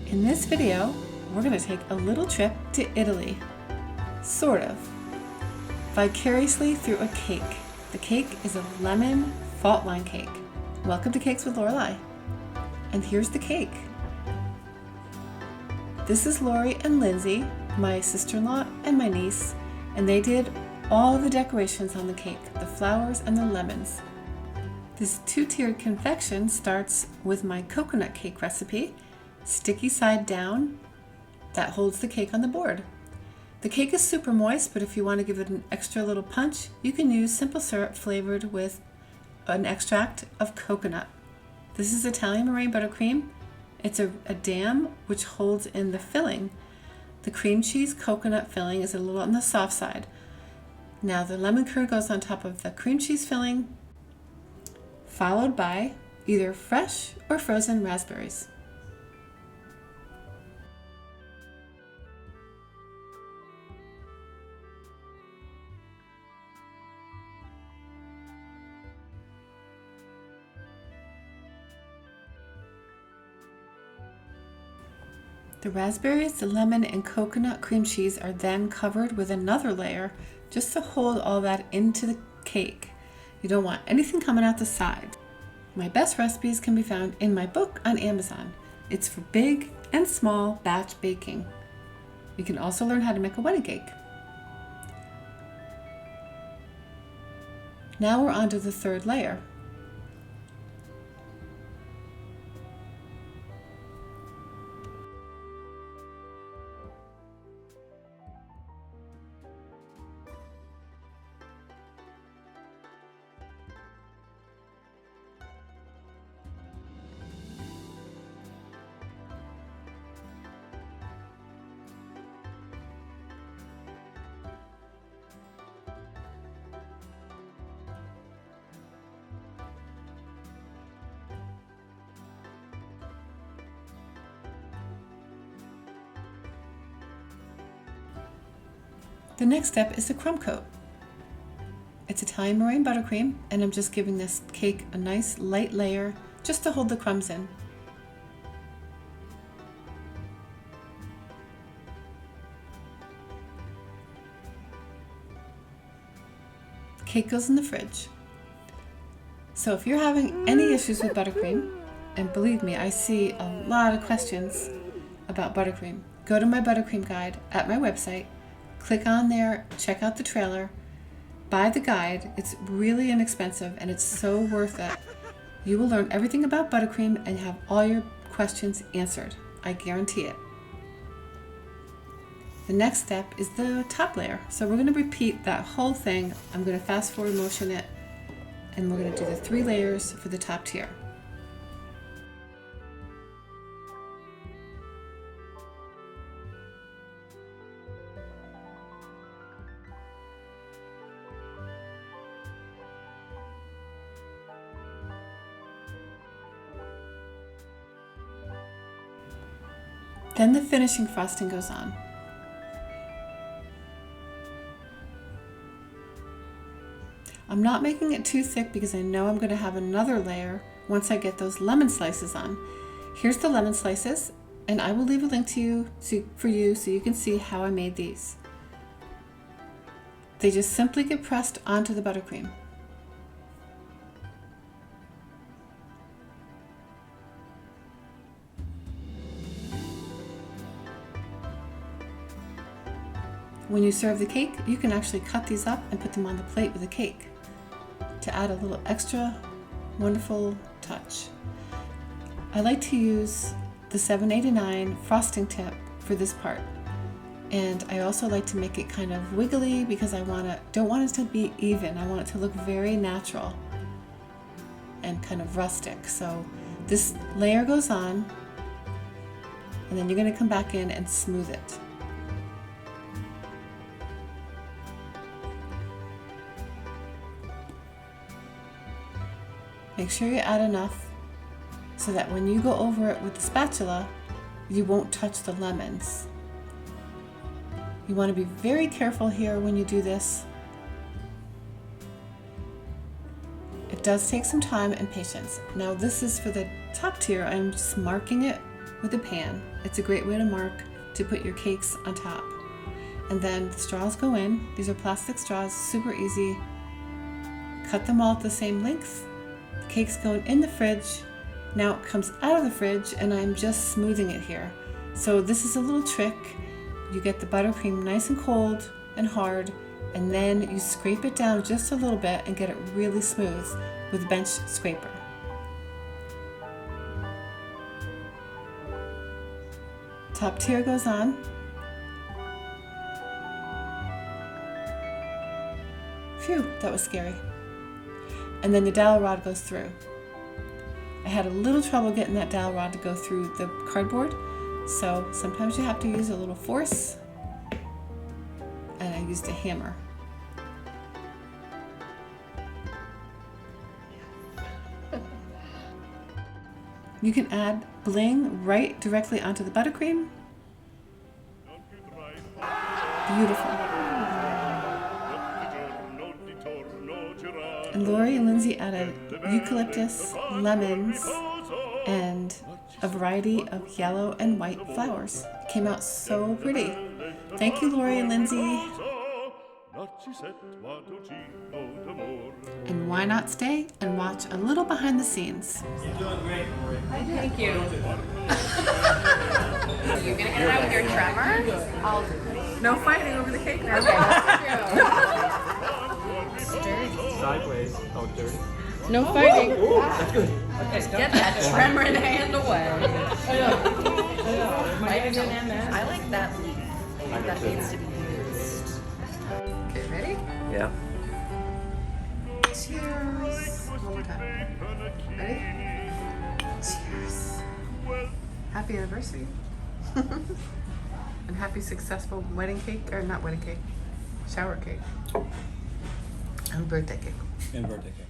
In this video, we're going to take a little trip to Italy, sort of, vicariously through a cake. The cake is a lemon faultline cake. Welcome to Cakes with Lorelie. And here's the cake. This is Lori and Lindsay, my sister-in-law and my niece, and they did all the decorations on the cake, the flowers and the lemons. This two-tiered confection starts with my coconut cake recipe, sticky side down, that holds the cake on the board. The cake is super moist, but if you want to give it an extra little punch, you can use simple syrup flavored with an extract of coconut. This is Italian meringue buttercream. It's a dam which holds in the filling. The cream cheese coconut filling is a little on the soft side. Now the lemon curd goes on top of the cream cheese filling, followed by either fresh or frozen raspberries. The raspberries, the lemon, and coconut cream cheese are then covered with another layer just to hold all that into the cake. You don't want anything coming out the side. My best recipes can be found in my book on Amazon. It's for big and small batch baking. You can also learn how to make a wedding cake. Now we're on to the third layer. The next step is the crumb coat. It's Italian meringue buttercream, and I'm just giving this cake a nice light layer just to hold the crumbs in. The cake goes in the fridge. So if you're having any issues with buttercream, and believe me, I see a lot of questions about buttercream, go to my buttercream guide at my website. Click on there, check out the trailer, buy the guide. It's really inexpensive and it's so worth it. You will learn everything about buttercream and have all your questions answered. I guarantee it. The next step is the top layer. So we're going to repeat that whole thing. I'm going to fast forward motion it, and we're going to do the 3 layers for the top tier. Then the finishing frosting goes on. I'm not making it too thick because I know I'm going to have another layer once I get those lemon slices on. Here's the lemon slices, and I will leave a link to you for you so you can see how I made these. They just simply get pressed onto the buttercream. When you serve the cake, you can actually cut these up and put them on the plate with the cake to add a little extra wonderful touch. I like to use the $7.89 frosting tip for this part. And I also like to make it kind of wiggly because I don't want it to be even. I want it to look very natural and kind of rustic. So this layer goes on, and then you're going to come back in and smooth it. Make sure you add enough so that when you go over it with the spatula, you won't touch the lemons. You want to be very careful here when you do this. It does take some time and patience. Now this is for the top tier. I'm just marking it with a pan. It's a great way to mark to put your cakes on top. And then the straws go in. These are plastic straws, super easy. Cut them all at the same length. The cake's going in the fridge. Now it comes out of the fridge and I'm just smoothing it here. So this is a little trick. You get the buttercream nice and cold and hard, and then you scrape it down just a little bit and get it really smooth with a bench scraper. Top tier goes on. Phew, that was scary. And then the dowel rod goes through. I had a little trouble getting that dowel rod to go through the cardboard, so sometimes you have to use a little force, and I used a hammer. You can add bling right directly onto the buttercream. Beautiful. And Lori and Lindsay added eucalyptus, lemons, and a variety of yellow and white flowers. It came out so pretty. Thank you, Lori and Lindsay. And why not stay and watch a little behind the scenes? You're doing great, Lori. Thank you. You're gonna get it out with your tremor? No fighting over the cake now. Sideways. Oh, dirty. No fighting. Ooh, that's good. Get that tremor in hand away. I like that leaf. I think that needs to be used. Okay, ready? Yeah. Cheers. One more time. Ready? Cheers. Happy anniversary. And happy successful wedding cake, or not wedding cake, shower cake. And birthday cake. And birthday cake.